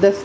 10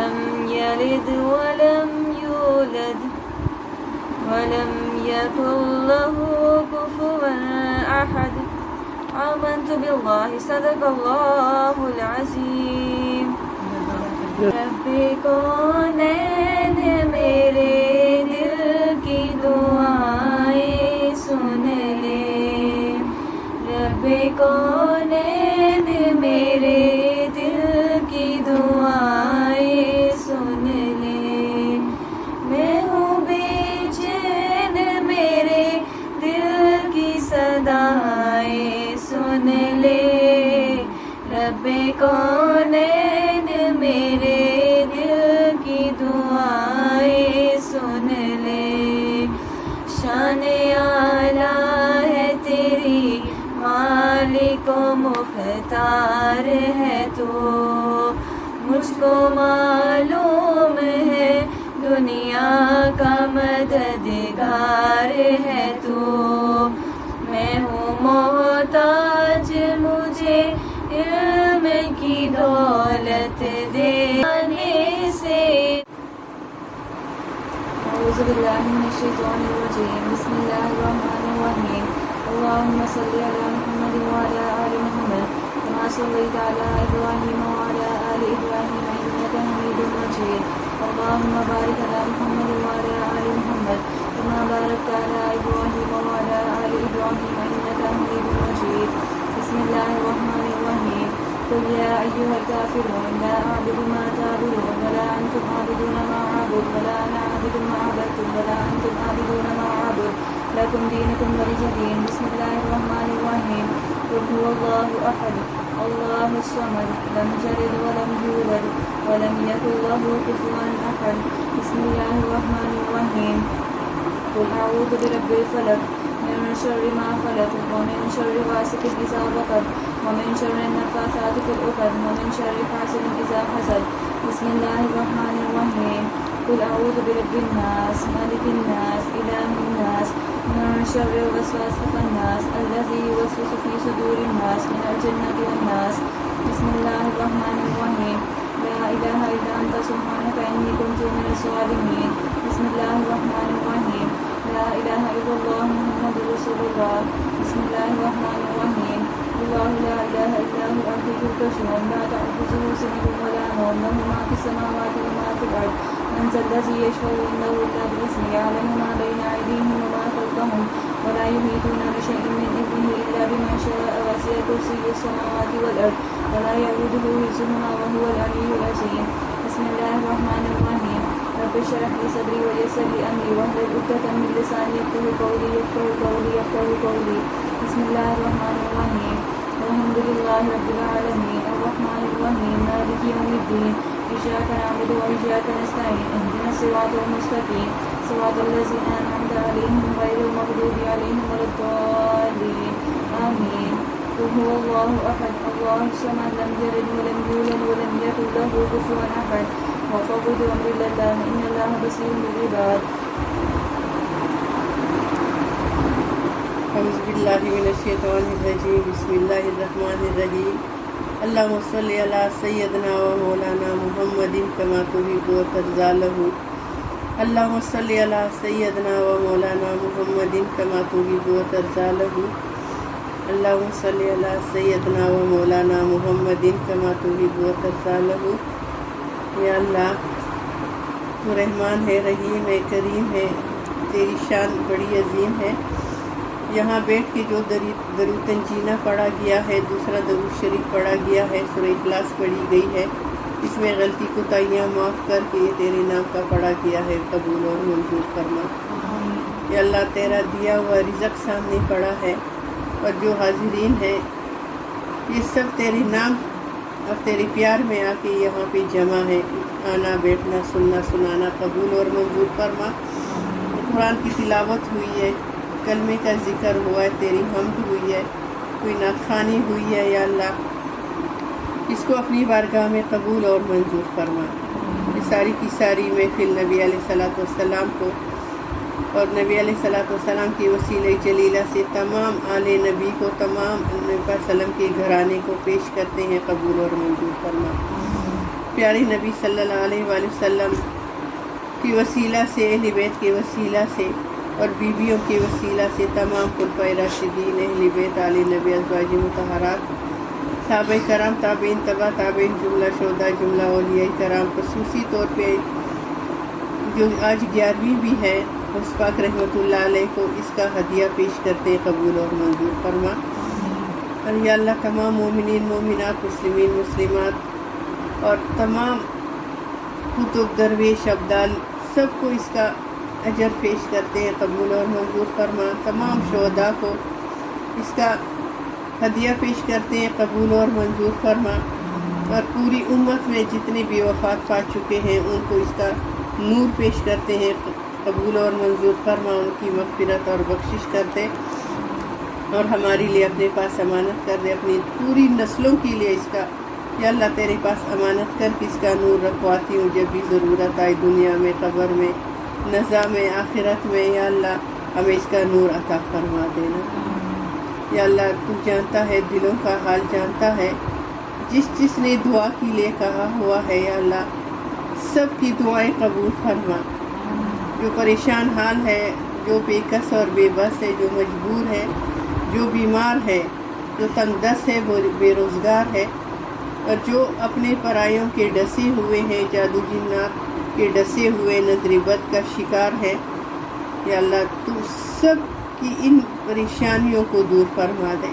لم يلد ولم يولد ولم يكن له كفوا أحد آمنت بالله صدق الله العظيم رب کونین میرے دل کی دعائیں سن لے رب کونین میرے دل کی دعائیں سن لے میں ہوں بے چین میرے دل کی صدائیں سن لے رب کونین میرے دل کی دعائیں سن لے شان اعلیٰ ہے تیری مالک و مختار ہے تو مجھ کو معلوم ہے دنیا کا مددگار ہے تو میں ہوں محتاج مجھے علم کی دولت دینے سے اعوذ باللہ من الشیطان الرجیم بسم اللہ الرحمن الرحیم اللهم صل على محمد وعلى آل محمد كما صليت على إبراهيم وعلى آل إبراهيم إنك حميد مجيد اللهم بارك على محمد وعلى آل محمد كما باركت على إبراهيم وعلى آل إبراهيم إنك حميد مجيد بسم الله الرحمن الرحيم قل يا أيها الكافرون لا أعبد ما تعبدون ولا أنتم عابدون ما أعبد ولا أنا عابد ما عبدتم ولا أنتم عابدون ما أعبد لكم دينكم ولي دين. بسم الله الرحمن الرحيم. قل هو الله أحد الله الصمد لم يلد ولم يولد ولم يكن له كفوا أحد. بسم الله الرحمن الرحيم. قل أعوذ برب الفلق من شر ما خلق ومن شر غاسق إذا وقب ومن شر النفاثات في العقد ومن شر حاسد إذا حسد. بسم الله الرحمن الرحيم. قل أعوذ برب الناس مالك الناس إله الناس من شر الوسواس الخناس الذي يوسوس في صدور الناس من الجنة والناس. بسم الله الرحمن الرحيم. لا إله إلا أنت سبحانك إني كنت من الظالمين. بسم الله الرحمن الرحيم. لا إله إلا الله محمد رسول الله. بسم الله الرحمن الرحيم. الله لا إله إلا هو الحي القيوم لا تأخذه سنة ولا نوم له ما في السماوات وما في الأرض. من ذا الذي يشفع عنده إلا بإذنه يعلم ما بين أيديهم وما خلفهم ولا يحيطون بشيء من علمه إلا بما شاء وسع كرسيه السماوات والأرض ولا يؤوده حفظهما وهو العلي العظيم. بسم الله الرحمن الرحيم. رب اشرح لي صدري ويسر لي أمري واحلل عقدة من لساني يفقهوا قولي. بسم الله الرحمن الرحيم. الحمد لله رب العالمين الرحمن الرحيم مالك يوم الدين إياك نعبد وإياك نستعين اهدنا الصراط المستقيم صراط الذين أنعمت عليهم غير المغضوب عليهم ولا الضالين آمين. قل هو الله أحد الله الصمد لم يلد ولم يولد ولم يكن له كفوا أحد وفوض أمر الله إن الله بصير بالعباد. أعوذ بالله من الشيطان الرجيم. بسم الله الرحمن الرحيم. اللهم صل على سيدنا ومولانا محمد كما تحب وترضى له. اللهم صل على سيدنا ومولانا محمد كما تحب وترضى له. اللهم صل على سيدنا ومولانا محمد كما تحب وترضى له. یا اللہ تو رحمان ہے رحیم ہے کریم ہے تیری شان بڑی عظیم ہے. یہاں بیٹھ کے جو درود تنجینہ پڑھا گیا ہے دوسرا درود شریف پڑھا گیا ہے سورہ اخلاص پڑھی گئی ہے اس میں غلطی کوتاہیاں معاف کر کے یہ تیرے نام کا پڑھا گیا ہے قبول اور منظور فرما. یا اللہ تیرا دیا ہوا رزق سامنے پڑا ہے اور جو حاضرین ہیں یہ سب تیرے نام اور تیرے پیار میں آ کے یہاں پہ جمع ہے. آنا بیٹھنا سننا سنانا قبول اور منظور فرما. قرآن کی تلاوت ہوئی ہے کلمے کا ذکر ہوا ہے تیری حمد ہوئی ہے کوئی نعت خوانی ہوئی ہے. یا اللہ اس کو اپنی بارگاہ میں قبول اور منظور فرما. یہ ساری کی ساری محفل نبی علیہ الصلوۃ والسلام کو اور نبی علیہ الصلوۃ والسلام کی وسیلہ جلیلہ سے تمام آل نبی کو تمام نبی علیہ السلام کے گھرانے کو پیش کرتے ہیں قبول اور منظور فرما. پیارے نبی صلی اللہ علیہ وآلہ وسلم کی وسیلہ سے اہل بیت کے وسیلہ سے اور بیویوں کے وسیلہ سے تمام خلفائے راشدین اہل بیت آل نبی ازواج مطہرات صحابہ کرام تابعین تبع تابعین جملہ شہداء جملہ اولیاء کرام خصوصی طور پہ جو آج 11ویں بھی ہے اس پاک رحمۃ اللہ علیہ کو اس کا ہدیہ پیش کرتے قبول اور منظور فرما. اور یا اللہ تمام مومنین مومنات مسلمین مسلمات اور تمام کتب درویش ابدال سب کو اس کا اجر پیش کرتے ہیں قبول اور منظور فرما. تمام شہداء کو اس کا ہدیہ پیش کرتے ہیں قبول اور منظور فرما. اور پوری امت میں جتنے بھی وفات پا چکے ہیں ان کو اس کا نور پیش کرتے ہیں قبول اور منظور فرما. ان کی مغفرت اور بخشش کرتے اور ہمارے لیے اپنے پاس امانت کر دے اپنی پوری نسلوں کے لیے اس کا. یا اللہ تیرے پاس امانت کر کے اس کا نور رکھواتی ہوں جب بھی ضرورت آئے دنیا میں قبر میں نظام آخرت میں. یا اللہ ہمیں اس کا نور عطا فرما دینا. یا اللہ تو جانتا ہے دلوں کا حال جانتا ہے جس نے دعا کے لیے کہا ہوا ہے. یا اللہ سب کی دعائیں قبول فرما. جو پریشان حال ہے جو بے کس اور بے بس ہے جو مجبور ہے جو بیمار ہے جو تنگ دست ہے بے روزگار ہے اور جو اپنے پرایوں کے ڈسے ہوئے ہیں جادو جنات کے ڈسے ہوئے نظر بد کا شکار ہے. یا اللہ تو سب کی ان پریشانیوں کو دور فرما دے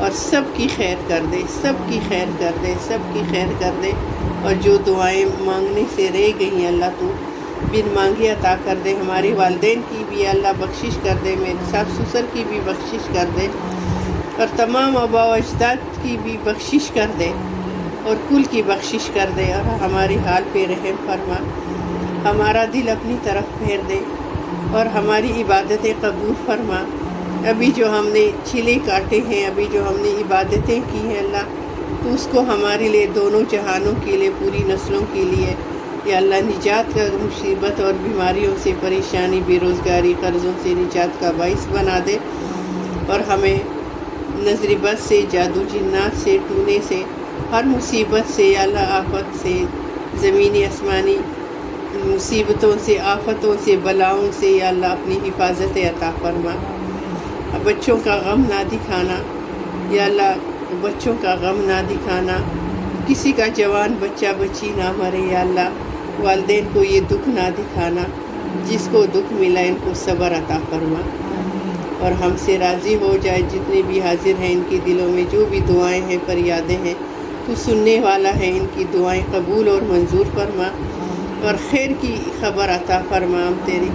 اور سب کی خیر کر دے، سب کی خیر کر دے، سب کی خیر کر دے۔ اور جو دعائیں مانگنے سے رہ گئی اللہ تو بن مانگے عطا کر دے۔ ہمارے والدین کی بھی اللہ بخشش کر دے، میرے ساس سسر کی بھی بخشش کر دے، اور تمام آباء و اجداد کی بھی بخشش کر دے، اور کل کی بخشش کر دے، اور ہمارے حال پہ رحم فرما، ہمارا دل اپنی طرف پھیر دے، اور ہماری عبادتیں قبول فرما۔ ابھی جو ہم نے چھلے کاٹے ہیں، ابھی جو ہم نے عبادتیں کی ہیں اللہ، تو اس کو ہمارے لیے دونوں جہانوں کے لیے، پوری نسلوں کے لیے یا اللہ نجات کا، مصیبت اور بیماریوں سے، پریشانی، بے روزگاری، قرضوں سے نجات کا باعث بنا دے، اور ہمیں نظر بد سے، جادو جنات سے، ٹونے سے، ہر مصیبت سے یا اللہ، آفت سے، زمینی آسمانی مصیبتوں سے، آفتوں سے، بلاؤں سے یا اللہ اپنی حفاظت عطا فرما۔ بچوں کا غم نہ دکھانا یا اللہ، بچوں کا غم نہ دکھانا، کسی کا جوان بچہ بچی نہ مرے یا اللہ، والدین کو یہ دکھ نہ دکھانا، جس کو دکھ ملا ان کو صبر عطا فرما، اور ہم سے راضی ہو جائے۔ جتنے بھی حاضر ہیں ان کے دلوں میں جو بھی دعائیں ہیں، فریادیں ہیں، تو سننے والا ہے، ان کی دعائیں قبول اور منظور فرما، اور خیر کی خبر عطا فرما۔ ہم تیری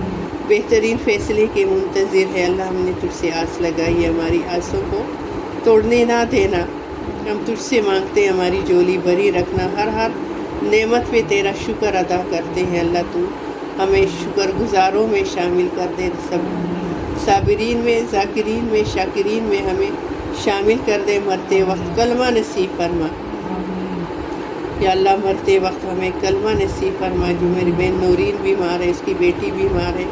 بہترین فیصلے کے منتظر ہے اللہ، ہم نے تجھ سے آس لگائی ہے، ہماری آسوں کو توڑنے نہ دینا۔ ہم تجھ سے مانگتے ہیں ہماری جولی بھری رکھنا، ہر نعمت پہ تیرا شکر ادا کرتے ہیں اللہ، تو ہمیں شکر گزاروں میں شامل کر دے، سب صابرین میں، ذاکرین میں، شاکرین میں ہمیں شامل کر دے۔ مرتے وقت کلمہ نصیب فرما یا اللہ، مرتے وقت ہمیں کلمہ نصیب فرما۔ جو میری بہن نورین بیمار ہے، اس کی بیٹی بیمار ہے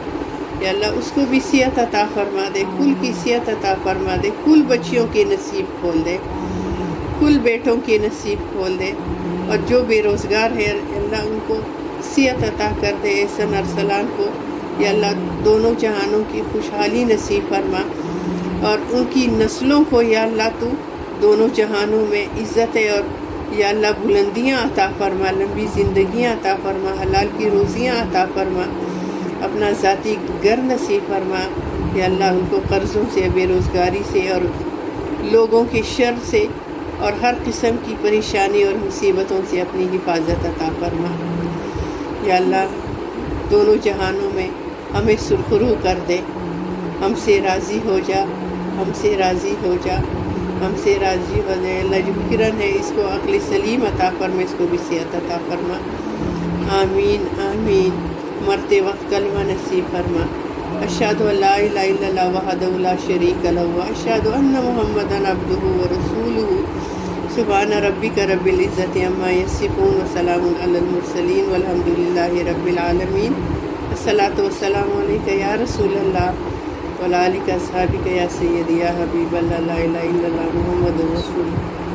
یا اللہ، اس کو بھی صحت عطا فرما دے، کل کی صحت عطا فرما دے، کل بچیوں کے نصیب کھول دے، کل بیٹوں کے نصیب کھول دے، اور جو بے روزگار ہے اللہ ان کو صحت عطا کر دے۔ احسن ارسلان کو یا اللہ دونوں جہانوں کی خوشحالی نصیب فرما، اور ان کی نسلوں کو یا اللہ تو دونوں جہانوں میں عزت اور یا اللہ بلندیاں عطا فرما، لمبی زندگیاں عطا فرما، حلال کی روزیاں عطا فرما، اپنا ذاتی گھر نصیب فرما یا اللہ، ان کو قرضوں سے، بے روزگاری سے، اور لوگوں کے شر سے، اور ہر قسم کی پریشانی اور مصیبتوں سے اپنی حفاظت عطا فرما یا اللہ، دونوں جہانوں میں ہمیں سرخرو کر دے، ہم سے راضی ہو جا، ہم سے راضی ہو جا، ہم سے راضی ہو جائے اللہ۔ جو کرن ہے اس کو عقل سلیم عطا فرما، اس کو بھی صحت عطا فرما، آمین آمین۔ مرتے وقت کلمہ نصیب فرما۔ اشہد ان لا الہ الا اللہ وحدہ لا شریک لہ واشہد ان محمدا عبدہ ورسولہ۔ سبحان ربک رب العزت عما یصفون وسلام علی المرسلین والحمد للہ رب العالمین۔ الصلاۃ والسلام علیک یا رسول اللہ وعلی آلک اصحابک یا سیدی یا حبیب اللہ، لا الہ الا اللہ محمد رسول اللہ۔